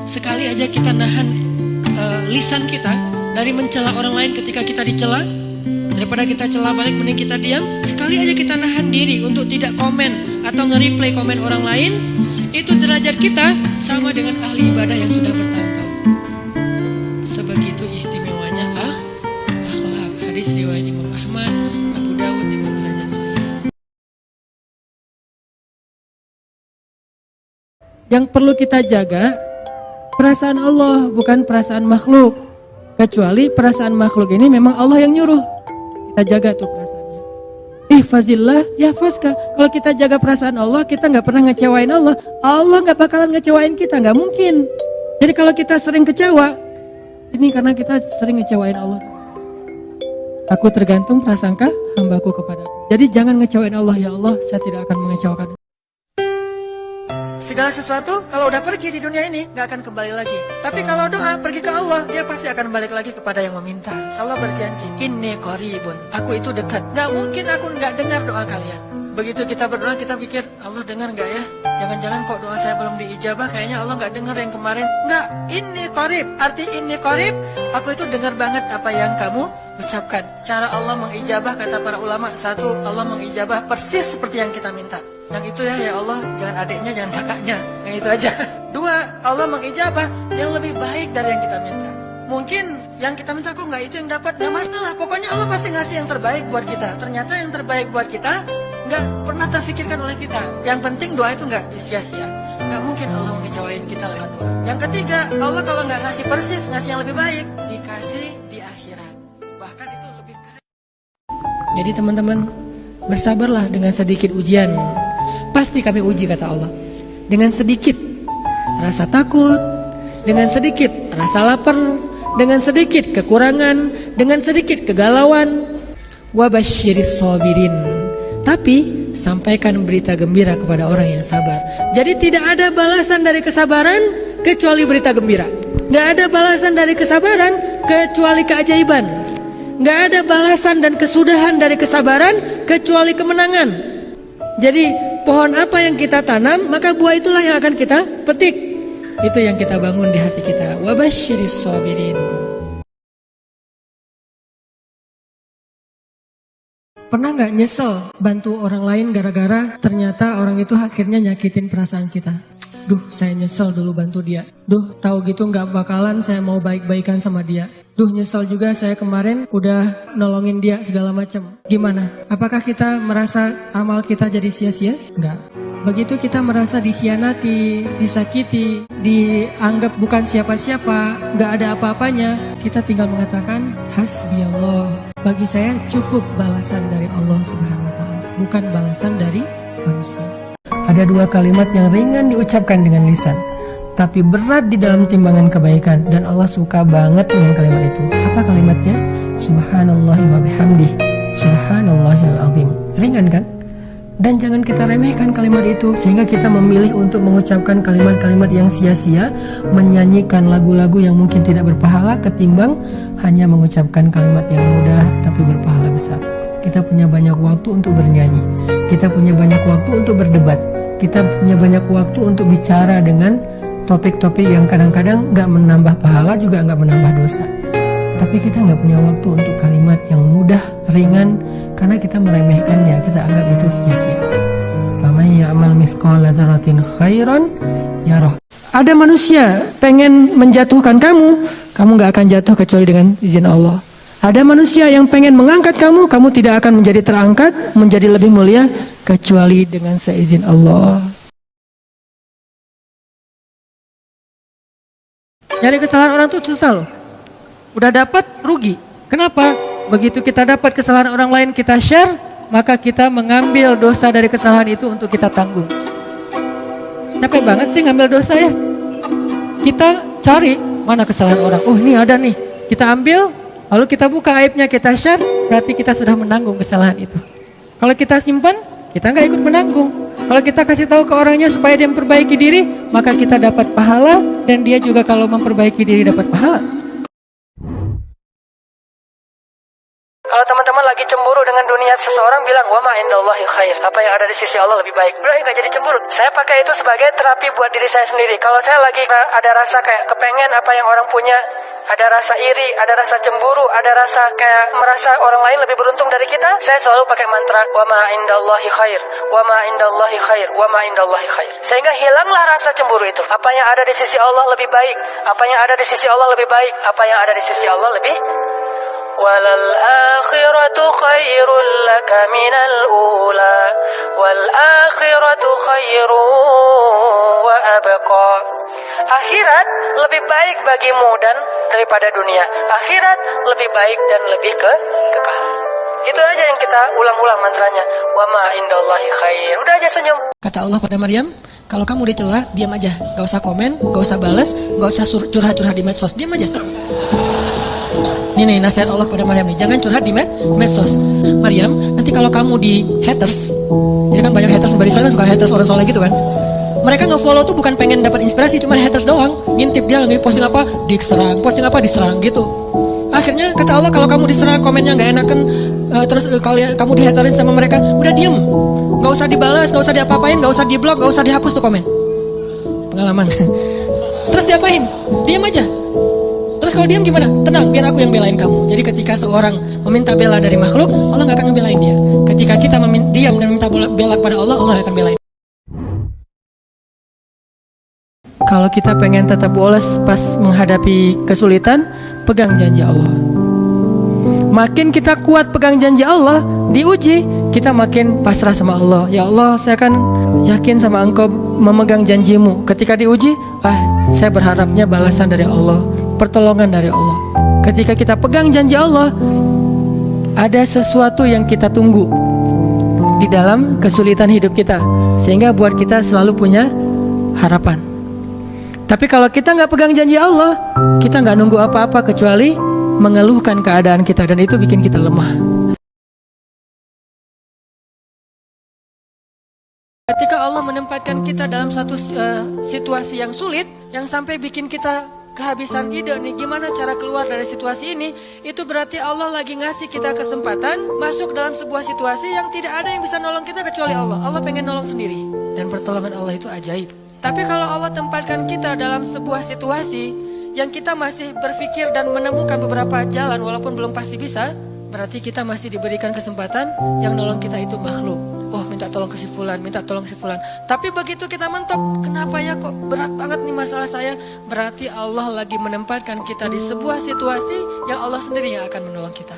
sekali aja kita nahan lisan kita dari mencela orang lain ketika kita dicela, daripada kita cela balik mending kita diam. Sekali aja kita nahan diri untuk tidak komen atau nge-replay komen orang lain, itu derajat kita sama dengan ahli ibadah yang sudah bertahun-tahun. Sebegitu istimewanya akhlak. Hadis riwayat Imam Ahmad, Abu Dawud dengan derajat sahih. Yang perlu kita jaga perasaan Allah, bukan perasaan makhluk. Kecuali perasaan makhluk ini memang Allah yang nyuruh. Kita jaga tuh perasaannya. Ihfazillah yahfazka. Kalau kita jaga perasaan Allah, kita gak pernah ngecewain Allah. Allah gak bakalan ngecewain kita, gak mungkin. Jadi kalau kita sering kecewa, ini karena kita sering ngecewain Allah. Aku tergantung prasangka hambaku kepadaku. Jadi jangan ngecewain Allah. Ya Allah, saya tidak akan mengecewakan. Segala sesuatu kalau udah pergi di dunia ini gak akan kembali lagi. Tapi kalau doa pergi ke Allah, dia pasti akan balik lagi kepada yang meminta. Allah berjanji, inni qaribun, aku itu dekat. Gak mungkin aku gak dengar doa kalian. Begitu kita berdoa, kita pikir Allah dengar gak ya? Jangan-jangan kok doa saya belum diijabah, kayaknya Allah gak dengar yang kemarin. Enggak, inni qarib, arti inni qarib, aku itu dengar banget apa yang kamu ucapkan. Cara Allah mengijabah, kata para ulama, satu, Allah mengijabah persis seperti yang kita minta. Yang itu ya Allah, jangan adiknya, jangan kakaknya, yang itu aja. Dua, Allah mengijabah yang lebih baik dari yang kita minta. Mungkin yang kita minta kok nggak itu yang dapat, nggak masalah. Pokoknya Allah pasti ngasih yang terbaik buat kita. Ternyata yang terbaik buat kita nggak pernah terfikirkan oleh kita. Yang penting doa itu nggak sia-sia. Nggak mungkin Allah mengecewain kita lewat doa. Yang ketiga, Allah kalau nggak ngasih persis, ngasih yang lebih baik, dikasih di akhirat. Bahkan itu lebih keren. Jadi teman-teman, bersabarlah dengan sedikit ujian. Pasti kami uji, kata Allah. Dengan sedikit rasa takut, dengan sedikit rasa lapar, dengan sedikit kekurangan, dengan sedikit kegalauan. Wabasyiris sabirin. Tapi sampaikan berita gembira kepada orang yang sabar. Jadi tidak ada balasan dari kesabaran kecuali berita gembira. Gak ada balasan dari kesabaran kecuali keajaiban. Gak ada balasan dan kesudahan dari kesabaran kecuali kemenangan. Jadi pohon apa yang kita tanam, maka buah itulah yang akan kita petik. Itu yang kita bangun di hati kita. Wabasyiris sabirin. Pernah gak nyesel bantu orang lain gara-gara ternyata orang itu akhirnya nyakitin perasaan kita? Duh, saya nyesel dulu bantu dia. Duh, tahu gitu gak bakalan saya mau baik-baikan sama dia. Duh, nyesel juga saya kemarin udah nolongin dia segala macam. Gimana? Apakah kita merasa amal kita jadi sia-sia? Enggak. Begitu kita merasa dikhianati, disakiti, dianggap bukan siapa-siapa, gak ada apa-apanya, kita tinggal mengatakan hasbiyallah. Bagi saya cukup balasan dari Allah Subhanahu wa taala, bukan balasan dari manusia. Ada dua kalimat yang ringan diucapkan dengan lisan, tapi berat di dalam timbangan kebaikan, dan Allah suka banget dengan kalimat itu. Apa kalimatnya? Subhanallahi wa bihamdih, subhanallahil azim. Ringan kan? Dan jangan kita remehkan kalimat itu, sehingga kita memilih untuk mengucapkan kalimat-kalimat yang sia-sia, menyanyikan lagu-lagu yang mungkin tidak berpahala, ketimbang hanya mengucapkan kalimat yang mudah tapi berpahala besar. Kita punya banyak waktu untuk bernyanyi, kita punya banyak waktu untuk berdebat, kita punya banyak waktu untuk bicara dengan topik-topik yang kadang-kadang gak menambah pahala juga gak menambah dosa. Tapi kita gak punya waktu untuk kalimat yang mudah, ringan, karena kita meremehkannya, kita anggap itu sia-sia. Faman ya'mal mithqala dzarratin khairan yarah. Ada manusia pengen menjatuhkan kamu, kamu gak akan jatuh kecuali dengan izin Allah. Ada manusia yang pengen mengangkat kamu, kamu tidak akan menjadi terangkat, menjadi lebih mulia kecuali dengan seizin Allah. Nyari kesalahan orang tuh susah loh. Udah dapat rugi. Kenapa? Begitu kita dapat kesalahan orang lain, kita share, maka kita mengambil dosa dari kesalahan itu untuk kita tanggung. Capek banget sih ngambil dosa ya. Kita cari mana kesalahan orang. Oh, ini ada nih. Kita ambil, lalu kita buka aibnya, kita share, berarti kita sudah menanggung kesalahan itu. Kalau kita simpan, kita nggak ikut menanggung. Kalau kita kasih tahu ke orangnya supaya dia memperbaiki diri, maka kita dapat pahala, dan dia juga kalau memperbaiki diri dapat pahala. Kalau teman-teman lagi cemburu dengan dunia, seseorang bilang, wa ma indallahi khair, apa yang ada di sisi Allah lebih baik. Udah nggak jadi cemburu. Saya pakai itu sebagai terapi buat diri saya sendiri. Kalau saya lagi ada rasa kayak kepengen apa yang orang punya, ada rasa iri, ada rasa cemburu, ada rasa kayak merasa orang lain lebih beruntung dari kita, saya selalu pakai mantra wa ma indallahi khair, wa ma indallahi khair, wa ma indallahi khair. Sehingga hilanglah rasa cemburu itu. Apa yang ada di sisi Allah lebih baik, apa yang ada di sisi Allah lebih baik, apa yang ada di sisi Allah lebih walal akhiratu khairul laka minal ula wal akhiratu khairu wa abqa. Akhirat lebih baik bagimu dan daripada dunia. Akhirat lebih baik dan lebih kekal. Itu aja yang kita ulang-ulang mantranya. Wa ma indallahi khair. Udah aja senyum. Kata Allah pada Maryam, kalau kamu dicela, diam aja. Gak usah komen, gak usah balas, gak usah curhat-curhat di medsos. Diam aja. Ini nih nasihat Allah pada Maryam nih. Jangan curhat di medsos. Maryam, nanti kalau kamu di haters, jadi kan banyak haters di sana suka haters orang soleh gitu kan. Mereka nge-follow tuh bukan pengen dapat inspirasi, cuma haters doang. Ngintip dia lagi posting apa, diserang, posting apa diserang gitu. Akhirnya kata Allah, kalau kamu diserang, komennya nggak enakan, terus kalau kamu dihaterin sama mereka, udah diem, nggak usah dibalas, nggak usah diapa-apain, nggak usah diblok, nggak usah dihapus tuh komen. Pengalaman. Terus diapain? Diam aja. Terus kalau diam gimana? Tenang, biar aku yang belain kamu. Jadi ketika seorang meminta bela dari makhluk, Allah nggak akan ngebelain dia. Ketika kita diam dan minta bela kepada Allah, Allah akan belain. Kalau kita pengen tetap woles pas menghadapi kesulitan, pegang janji Allah. Makin kita kuat pegang janji Allah, diuji, kita makin pasrah sama Allah. Ya Allah, saya kan yakin sama Engkau memegang janjimu. Ketika diuji, saya berharapnya balasan dari Allah, pertolongan dari Allah. Ketika kita pegang janji Allah, ada sesuatu yang kita tunggu di dalam kesulitan hidup kita, sehingga buat kita selalu punya harapan. Tapi kalau kita nggak pegang janji Allah, kita nggak nunggu apa-apa kecuali mengeluhkan keadaan kita, dan itu bikin kita lemah. Ketika Allah menempatkan kita dalam satu situasi yang sulit, yang sampai bikin kita kehabisan ide nih gimana cara keluar dari situasi ini, itu berarti Allah lagi ngasih kita kesempatan masuk dalam sebuah situasi yang tidak ada yang bisa nolong kita kecuali Allah. Allah pengen nolong sendiri, dan pertolongan Allah itu ajaib. Tapi kalau Allah tempatkan kita dalam sebuah situasi yang kita masih berpikir dan menemukan beberapa jalan walaupun belum pasti bisa, berarti kita masih diberikan kesempatan yang nolong kita itu makhluk. Oh, minta tolong ke si fulan, minta tolong si fulan. Tapi begitu kita mentok, kenapa ya kok berat banget nih masalah saya? Berarti Allah lagi menempatkan kita di sebuah situasi yang Allah sendiri yang akan menolong kita.